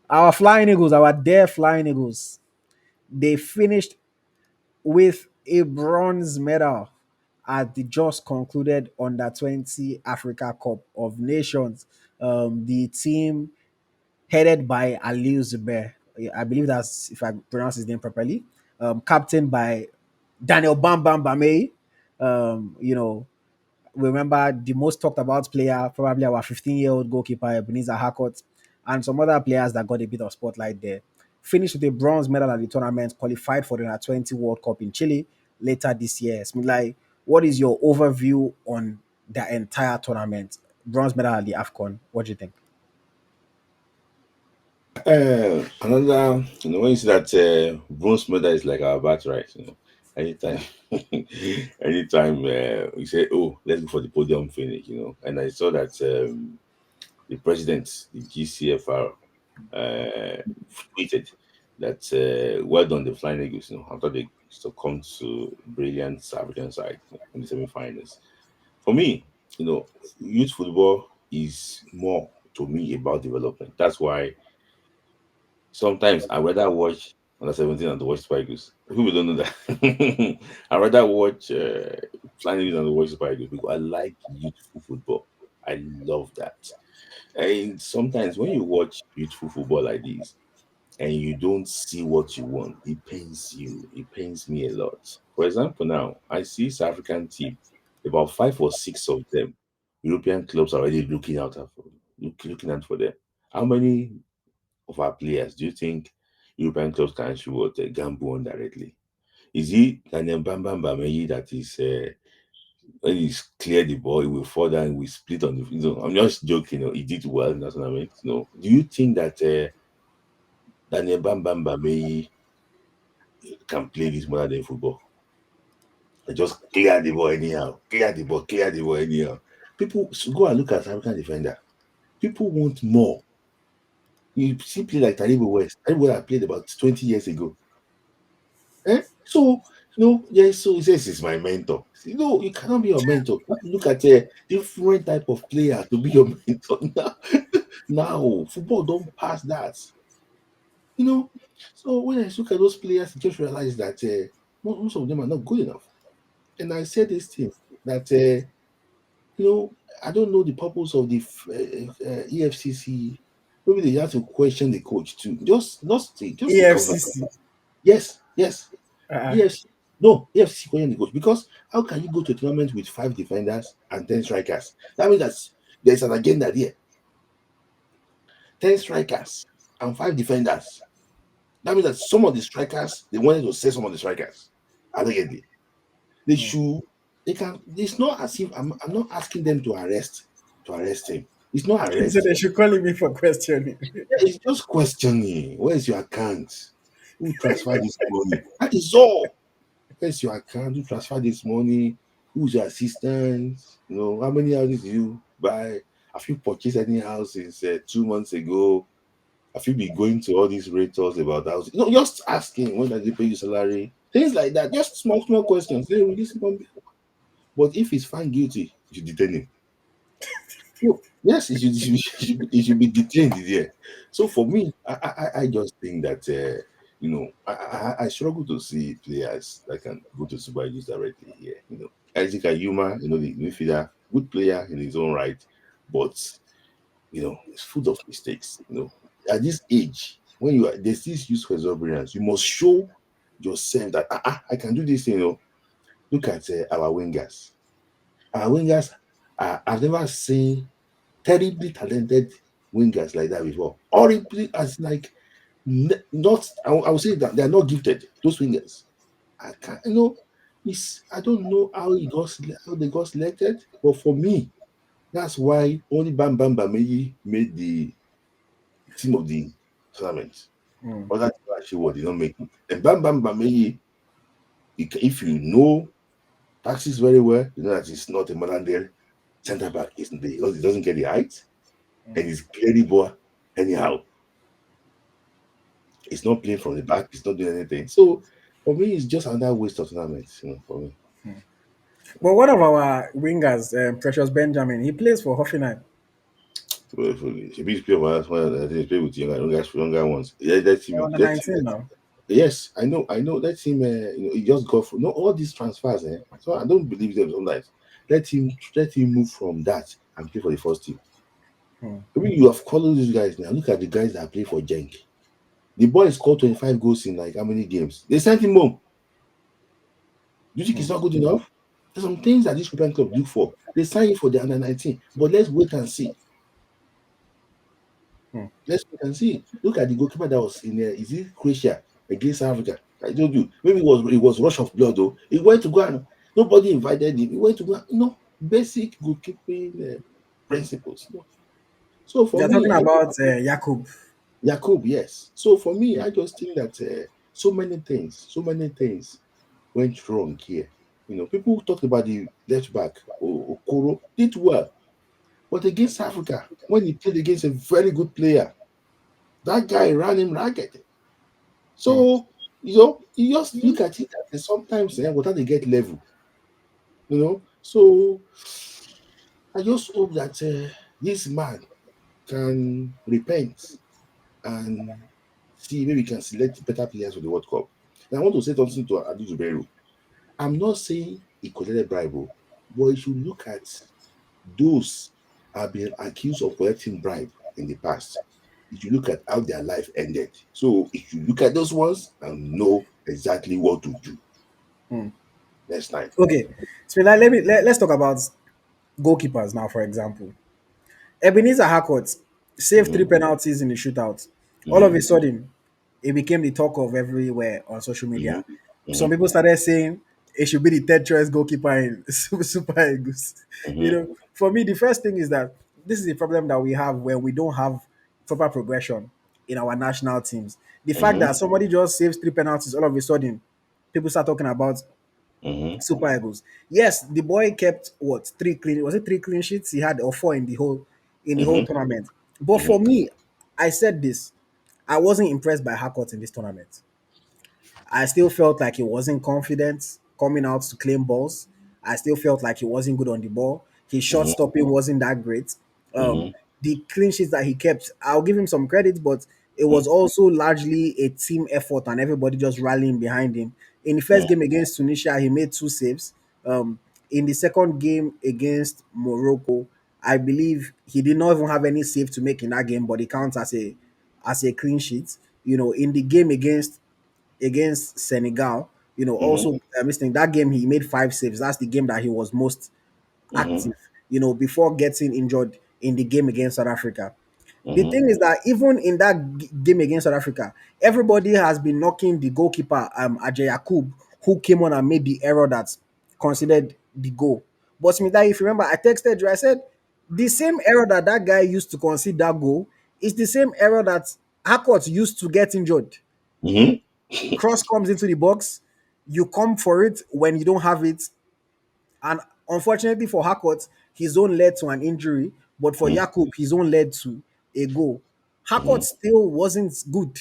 Our Flying Eagles, our dear Flying Eagles, they finished with a bronze medal at the just concluded Under 20 Africa Cup of Nations. The team headed by Aliou Zubair, I believe that's if I pronounce his name properly, captained by Daniel Bameyi. You know, remember the most talked about player, probably our 15-year-old goalkeeper Ebenezer Harcourt, and some other players that got a bit of spotlight there. Finished with a bronze medal at the tournament, qualified for the Under 20 World Cup in Chile later this year. Like, what is your overview on the entire tournament? Bronze medal at the AFCON. What do you think? Another, when you see that bronze medal is like our birthright, anytime, anytime we say, oh, let's go for the podium finish, and I saw that the president, the GCFR, tweeted that well done the Flying Eagles, after they succumbed to brilliant African side in the semi-finals. For me, youth football is more to me about development. That's why sometimes I rather watch under 17 than to watch Spy Eagles. People don't know that. I rather watch Flying Eagles than to watch Spy Eagles because I like youthful football. I love that. And sometimes when you watch beautiful football like this and you don't see what you want, it pains you. It pains me a lot. For example, now I see South African team, about 5 or 6 of them, European clubs are already looking out for them. How many of our players do you think European clubs can show what gamble on directly? Is it Daniel Bameyi that is when he's clear the ball, he will fall down, we split on the I'm just joking, he did well in that tournament. Do you think that Daniel Bameyi can play this modern day football? I just clear the ball anyhow, clear the ball anyhow. People should go and look at African defender. People want more. You see play like Taribo West. Taribo West I played about 20 years ago. So, yes, so he says he's my mentor. You cannot be your mentor. You have to look at a different type of player to be your mentor now. Now, football don't pass that. You know, so when I look at those players, I just realize that most of them are not good enough. And I said this thing that I don't know the purpose of the EFCC. Maybe they have to question the coach too. Just the governor. EFCC. Yes, yes. Uh, Yes, no, EFCC question the coach because how can you go to a tournament with 5 defenders and 10 strikers? That means that there's an agenda there. 10 strikers and 5 defenders. That means that some of the strikers they wanted to sell some of the strikers. Allegedly, they should. They can. It's not as if I'm not asking them to arrest him. It's not so arrest. they should call me for questioning. Yeah, it's just questioning. Where's your account? Who transferred this money? That is all. Where's your account? Who transfer this money? Who's your assistant? How many houses do you buy? Have you purchased any house since 2 months ago? Have you been going to all these realtors about houses? Just asking when does they pay you salary? Things like that. Just small, small questions. They release him But if he's found guilty, you should detain him. Yes, he should be detained there. So for me, I just think that I struggle to see players that can go to Super Eagles directly here. Isaac Ayuma, the midfielder, good player in his own right, but it's full of mistakes. At this age, when there's this use for exuberance, you must show yourself that I can do this. Look at our wingers. Our wingers, I've never seen terribly talented wingers like that before. Horribly, as like not. I would say that they are not gifted. Those wingers, I can't. I don't know how they got selected, but for me, that's why only Bam Bam Bameyi made the team of the tournament. Mm. Other people actually did not make it. And Bam Bam Bameyi, if you know taxes very well, you know that it's not a modern day centre back. He doesn't get the height and he's clearly ball anyhow. He's not playing from the back, he's not doing anything. So for me, it's just another waste of tournament, for me. But one of our wingers, Precious Benjamin, he plays for Hoffenheim. Well, if he's play I think play with younger ones. Yeah, let They're him. under Let him. 19 now. Yes, I know. I know. Let him. He just got for no all these transfers. So I don't believe them sometimes. Let him. Let him move from that and play for the first team. Hmm. I mean, you have called these guys now. Look at the guys that play for Genk. The boy scored 25 goals in like how many games? They sent him home. Do you think Hmm. it's not good enough? There's some things that this European club look for. They sign him for the under 19, but let's wait and see. Hmm. Let's wait and see. Look at the goalkeeper that was in there. Is it Croatia against South Africa? I told you. Maybe it was rush of blood though. He went to go and nobody invited him. He went to go and, basic goalkeeping principles. So for You're me, talking about Jakub. Yakub, yes. So for me, I just think that so many things went wrong here. People talked about the left back, Okoro, did well. But against Africa, when he played against a very good player, that guy ran him ragged. Hmm. So, you just look at it and sometimes without they get level. So I just hope that this man can repent and see maybe we can select better players for the World Cup. And I want to say something to Adu Zubairu. I'm not saying he collected bribe, but you should look at those have been accused of collecting bribe in the past. If you look at how their life ended, so if you look at those ones and know exactly what to do Hmm. next time. Okay. So let's talk about goalkeepers now, for example. Ebenezer Harcourt saved three Mm-hmm, penalties in the shootout. All mm-hmm, of a sudden, it became the talk of everywhere on social media. Some mm-hmm, people started saying it should be the third choice goalkeeper in Super Eagles. mm-hmm, For me, the first thing is that this is a problem that we have where we don't have proper progression in our national teams. The fact mm-hmm, that somebody just saves three penalties, all of a sudden, people start talking about mm-hmm, Super Eagles. Yes, the boy kept what three clean was it three clean sheets he had or four in the whole mm-hmm, tournament. But mm-hmm, for me, I said this. I wasn't impressed by Harcourt in this tournament. I still felt like he wasn't confident coming out to claim balls. I still felt like he wasn't good on the ball. His shot mm-hmm, stopping wasn't that great. mm-hmm, The clean sheets that he kept, I'll give him some credit, but it was also largely a team effort and everybody just rallying behind him. In the first game against Tunisia, he made two saves. Um, in the second game against Morocco, I believe he did not even have any save to make in that game, but it counts as a clean sheet. In the game against Senegal, mm-hmm, also missing that game, he made five saves. That's the game that he was most mm-hmm, active, before getting injured in the game against South Africa. The mm-hmm, thing is that even in that game against South Africa, everybody has been knocking the goalkeeper, Ajay Yakub, who came on and made the error that considered the goal. But Smith, if you remember, I texted you, I said, the same error that guy used to concede that goal is the same error that Harcourt used to get injured. mm-hmm. Cross comes into the box, you come for it when you don't have it, and unfortunately for Harcourt, his own led to an injury, but for Jakub, his own led to a goal. Harcourt still wasn't good.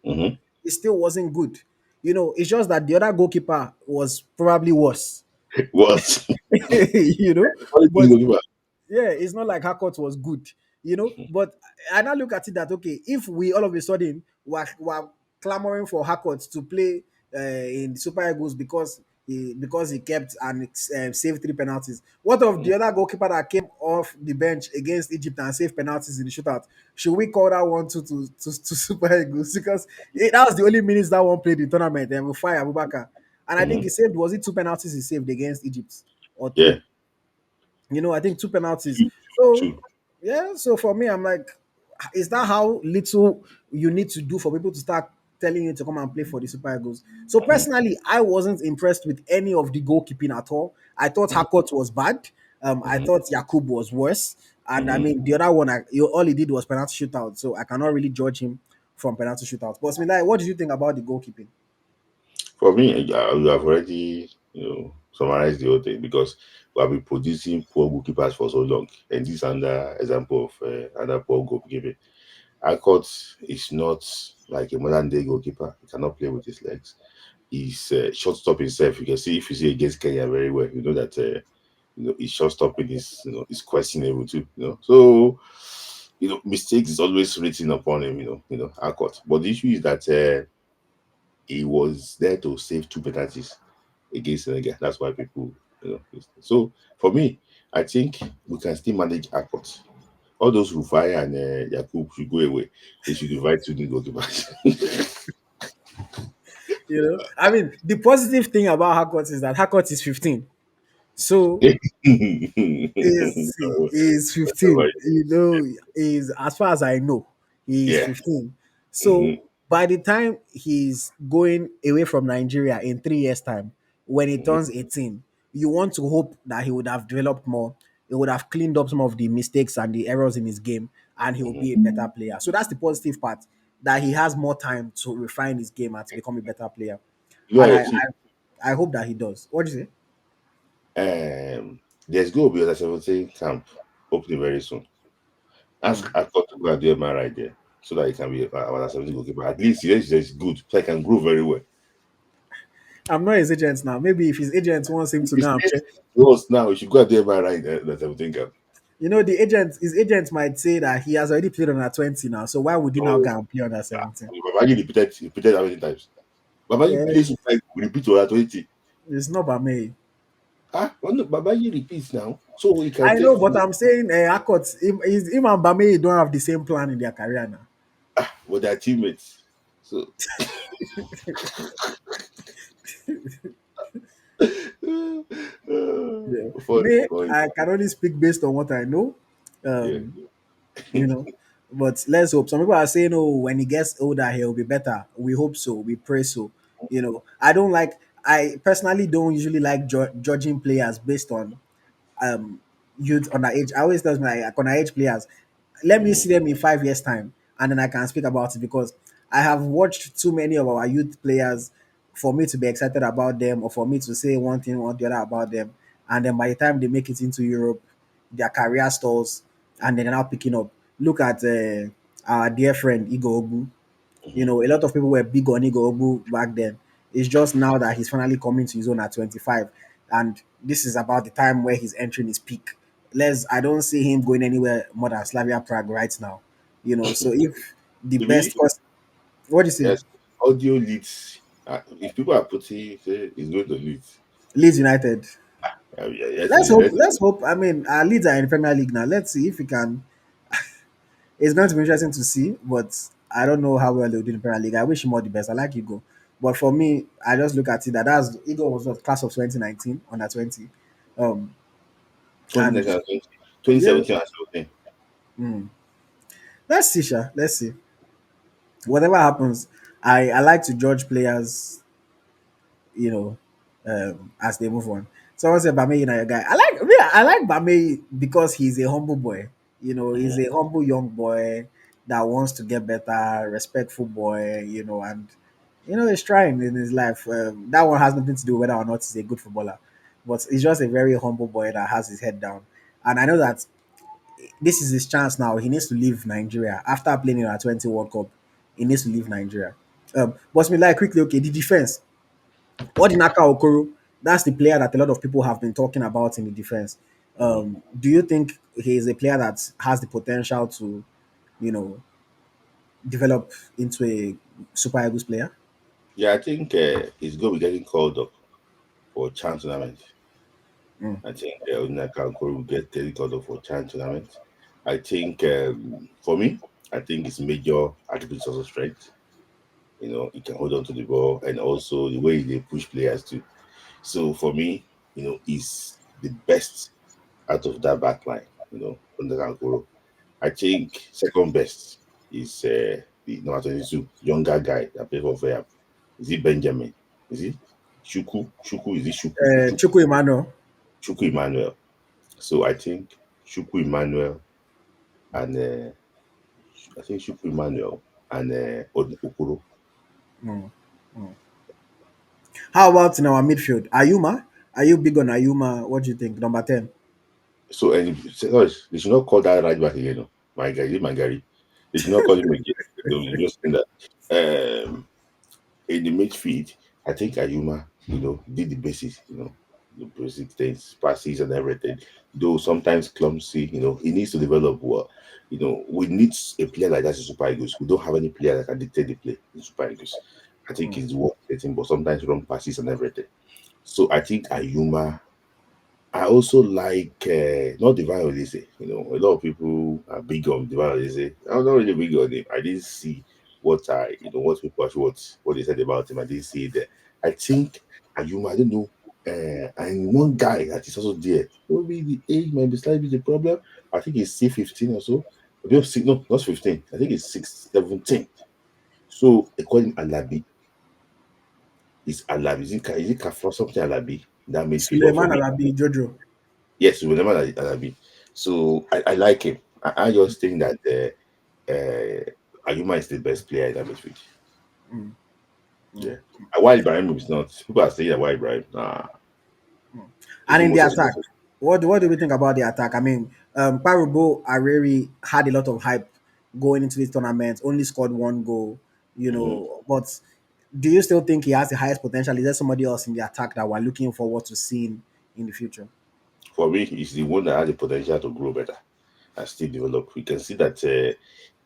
Mm-hmm. It still wasn't good. It's just that the other goalkeeper was probably worse. What? you know, What did but you go? yeah, it's not like Harcourt was good, But I now look at it that okay, if we all of a sudden were clamoring for Harcourt to play in the Super Eagles because he kept and saved three penalties. What of the other goalkeeper that came off the bench against Egypt and saved penalties in the shootout? Should we call that one to Super Eagles because that was the only minutes that one played the tournament and we fire Abubakar. And I think Mm-hmm. he saved was it two penalties he saved against Egypt or Yeah, three? I think two penalties. two, So two. yeah, so for me, I'm like, is that how little you need to do for people to start telling you to come and play for the Super Eagles? So personally, I wasn't impressed with any of the goalkeeping at all. I thought Harcourt was bad. I Mm-hmm. thought Yakub was worse. And I Mm-hmm. mean, the other one, all he did was penalty shootout. So I cannot really judge him from penalty shootout. But Smilai, what did you think about the goalkeeping? For me, you have already, summarized the whole thing because we have been producing poor goalkeepers for so long, and this under example of another poor goalkeeper. Alcott is not like a modern day goalkeeper. He cannot play with his legs. He's short stop himself. You can see if you see against Kenya very well, you know that his short stopping is is questionable too. So mistakes is always written upon him. Harcourt. But the issue is that he was there to save two penalties against Senegal. That's why people, So for me, I think we can still manage Harcourt. All those Rufai and Yakub should go away. They should invite two new goalkeepers. I mean, the positive thing about Harcourt is that Harcourt is 15. So is 15. Is as far as I know, he is Yeah. 15. So Hmm. by the time he's going away from Nigeria in 3 years' time, when he Hmm. turns 18, you want to hope that he would have developed more. He would have cleaned up some of the mistakes and the errors in his game, and he will Hmm. be a better player. So that's the positive part, that he has more time to refine his game and to become a better player. And I See, I, I hope that he does. What do you say? there's going to be a 17 camp opening very soon. Ask Hmm. Harcourt to go and do a man right there so that he can be our 17 goalkeeper. At least yes, is good, so I can grow very well. I'm not his agent now. Maybe if his agent wants him to It's go and play, to us now. We should go and do a man right there, the 17 camp. his agent might say that he has already played under 20 now. So why would he now So, go and play under 17? Babaji repeated how many times? Babaji Yeah, plays like repeat over 20. it's not by me. Well, no, Babaji repeats now, so he can I take know, but I'm saying Akot, him and Bameyi don't have the same plan in their career now. with their teammates. So Yeah. funny, Me, funny. I can only speak based on what I know. Yeah. Um, you know. But let's hope. Some people are saying, "Oh, when he gets older, he'll be better." We hope so. We pray so. I don't like. I personally don't usually like judging players based on um youth underage. I always tell my like, underage players, let me Mhm. see them in 5 years time, and then I can speak about it, because I have watched too many of our youth players for me to be excited about them, or for me to say one thing or the other about them, and then by the time they make it into Europe, their career stalls, and then they're now picking up. Look at our dear friend Igor Ogu. Mhm. A lot of people were big on Igor Ogu back then. It's just now that he's finally coming to his own at 25. And this is about the time where he's entering his peak. I don't see him going anywhere more than Slavia Prague right now. So if the best Maybe course, what do you say? yes, audio leads. If people are putting, say, it's going to lead. Leeds United. Yeah, yes, Let's hope. yes. Let's hope. I mean, our Leeds are in Premier League now. Let's see if we can. It's going to be interesting to see, but I don't know how well they'll do in the Premier League. I wish him all the best. I like Hugo. But for me, I just look at it that Hugo was what, class of 2019, under 20. Um, and 2019, yeah, 2017, and 17. mm, let's see, Sha. Let's see. Whatever happens, I like to judge players, you know, as they move on. Someone said Bameyi na your guy. I like Bameyi because he's a humble boy. He's Mhm. a humble young boy that wants to get better, respectful boy, and he's trying in his life. That one has nothing to do with whether or not he's a good footballer, but he's just a very humble boy that has his head down. And I know that this is his chance now. He needs to leave Nigeria after playing in our 20 World Cup. He needs to leave Nigeria. But me like quickly, okay, the defense. Odinaka Okoro, that's the player that a lot of people have been talking about in the defense. Mhm. Do you think he is a player that has the potential to, you know, develop into a Super Eagles player? Yeah, I think he's going to be getting called up for Chan tournament. Mm. I think Odinaka will get getting called up for Chan tournament. I think for me, I think it's major attributes of strength. He can hold on to the ball and also the way they push players too. So for me, he's the best out of that back line, under Kankuro. I think second best is the number 22, younger guy that plays for Fayam. Is it Benjamin? Is it Shuku? Shuku, is it Shuku? Chukwu Emmanuel. Shuku Emmanuel. So I think Shuku Emmanuel and I think Shuku Emmanuel and Okoro. Mm. Mm. How about in our midfield? Ayuma? Are you big on Ayuma? What do you think? Number 10. So and they should not call that right back again. No. My guy, my Gary. They should not call him again. They will just saying that in the midfield, I think Ayuma, did the basis. the basic things, passes and everything. Though sometimes clumsy, he needs to develop well. We need a player like that in Super Eagles. We don't have any player that can dictate the play in Super Eagles. I think Mm. he's worth getting, but sometimes wrong passes and everything. So I think Ayuma. I also like not Divine Olise. A lot of people are big on Divine Olise. I'm not really big on him. I didn't see what people what they said about him. I didn't see it there. I think Ayuma. I don't know. And one guy that is also there. Maybe the age might be slightly the problem. I think he's C15 or so. No, not 15. I think it's 17. So they call him Alabi. Is Alabi? Is it Kafra something Alabi? That midfield. But for Suleiman me, Alabi Jojo. yes, we remember that Alabi. So I like him. I just think that Ayuma is the best player in that midfield. Mm. Mm. Yeah. Why Ibrahim is not? People are saying that why Ibrahim. Nah, Mm. he's And the in the most attack, expensive. what do we think about the attack? I mean, Kparobo Arierhi had a lot of hype going into this tournament. Only scored one goal, Mhm. But do you still think he has the highest potential? Is there somebody else in the attack that we're looking forward to seeing in the future? For me, he's the one that has the potential to grow better and still develop. We can see that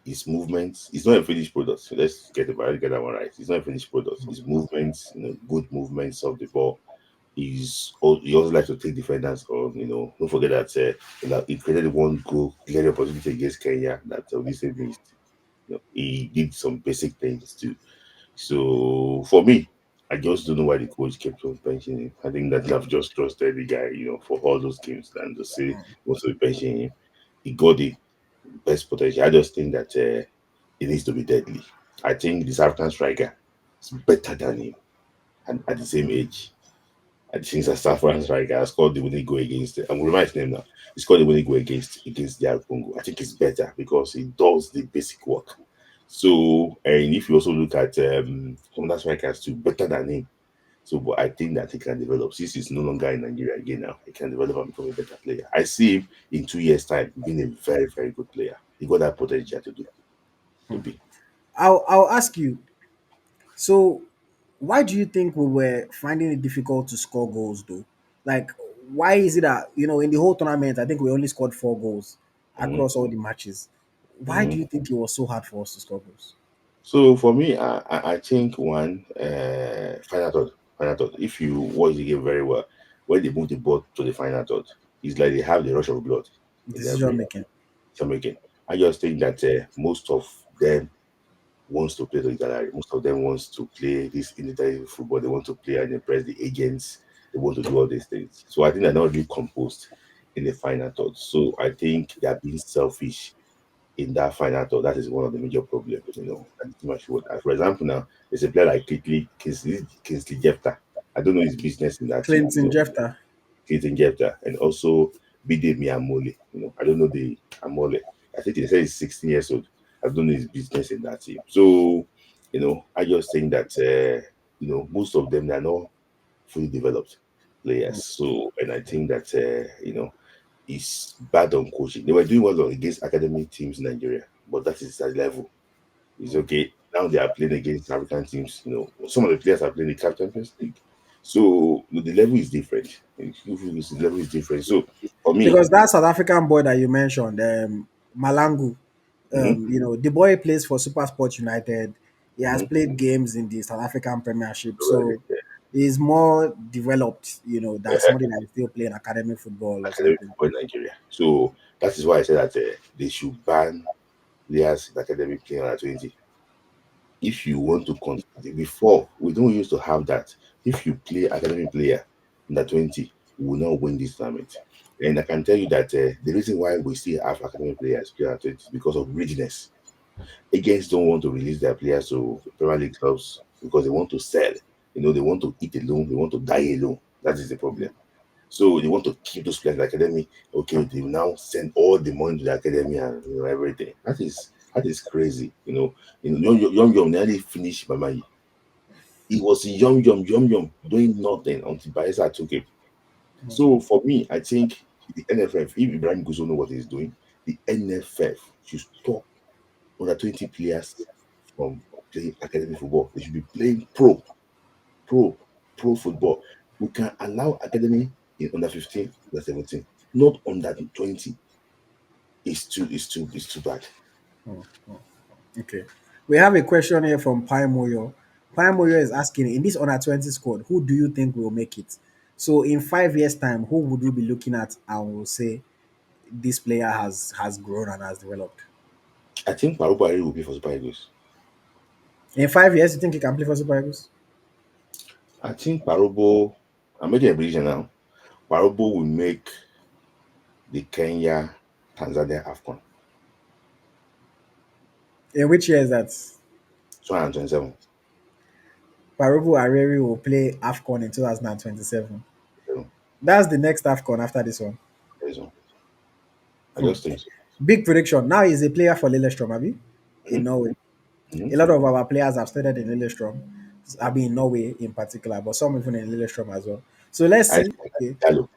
his movements, it's not a finished product. So get that one right. It's not a finished product. His movements, good movements of the ball. He also likes to take defenders on. Don't forget that he created one goal, clear opportunity against Kenya that this missed. He did some basic things too. So for me, I just don't know why the coach kept on benching him. I think that they have just trusted the guy, for all those games than to say most of the benching him. He got the best potential. I just think that he needs to be deadly. I think the South African striker is better than him and at the same age. I think that South African striker scored the winning goal against. I'm reminding his name now. He scored the winning goal against the Congo. I think it's better because he does the basic work. So, and if you also look at some other strikers too, better than him. So, but I think that he can develop. Since he's no longer in Nigeria again now, he can develop and become a better player. I see him in 2 years' time being a very, very good player. He got that potential to be. I'll ask you. So, why do you think we were finding it difficult to score goals, though? Like, why is it that in the whole tournament, I think we only scored 4 goals Mhm, across all the matches? Why do mhm. you think it was so hard for us to score goals? So for me, I think one final thought. If you watch the game very well, when they move the ball to the final thought, it's like they have the rush of blood in their Decision brain. making. Making. I just think that most of them wants to play the gallery. Most of them wants to play this military football. They want to play and impress the agents. They want to do all these things. So I think they're not really composed in the final thought. So I think they're being selfish in that final thought. That is one of the major problems. And too much work. For example, now there's a player like Kingsley Jefta. I don't know his business in that team. Clinton Jefter. Clinton Jefta, and also Bidemi Amole. I don't know the Amole. I think they say he's 16 years old. I don't know his business in that team. So, I just think that most of them are not fully developed players. So, and I think that it's bad on coaching. They were doing well against academic teams in Nigeria, but that is their level. It's okay. Now they are playing against African teams. Some of the players are playing the CAF Champions League. So the level is different. The level is different. So for me, Because that South African boy that you mentioned, Malangu, mhm, the boy plays for Super Sports United. He has mhm, played games in the South African Premiership, so, so he's more developed, than somebody that is still playing academic football or academic something. football in Nigeria. So that is why I said that they should ban players in academic playing under 20. If you want to continue, before we don't used to have that. If you play academic player under 20, you will not win this tournament. And I can tell you that the reason why we still have academic players play under 20 is because of greediness. Agents don't want to release their players to Premier League clubs because they want to sell. They want to eat alone, they want to die alone. That is the problem. So they want to keep those players in the academy. Okay, they will now send all the money to the academy and everything. That is crazy. Young nearly finished Bameyi. He was young, doing nothing until Bayesa took him. So for me, I think the NFF, if Ibrahim Guzo know what he's doing, the NFF should stop under 20 players from playing academy football. They should be playing pro, pro football. We can allow academy in under 15, under 17, not under 20. Is too bad. Oh, oh, okay. We have a question here from Pai Moyo. Pai Moyo is asking, in this under 20 squad, who do you think will make it? So in 5 years' time, who would you be looking at and will say this player has grown and has developed? I think Kparobo Arierhi will be for Super Eagles. In 5 years, you think he can play for Super Eagles? I think Kparobo, I'm making a prediction now. Kparobo will make the Kenya Tanzania AFCON In which year is that? 227. Kparobo Arierhi will play AFCON in 2027. So, That's the next AFCON after this one. so I Hmm. just think so. Big prediction. Now he's a player for Lillestrøm, Abi, in Mhm, Norway. A mhm. lot of our players have started in Lillestrøm. I mean, in Norway in particular, but some even in Lillestrøm as well. So let's I see. Okay, Hello.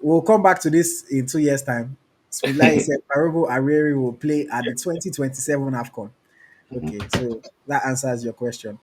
we'll come back to this in 2 years' time. So like I said, Kparobo Arierhi will play at the 2027 AFCON. Mhm. Okay, so that answers your question.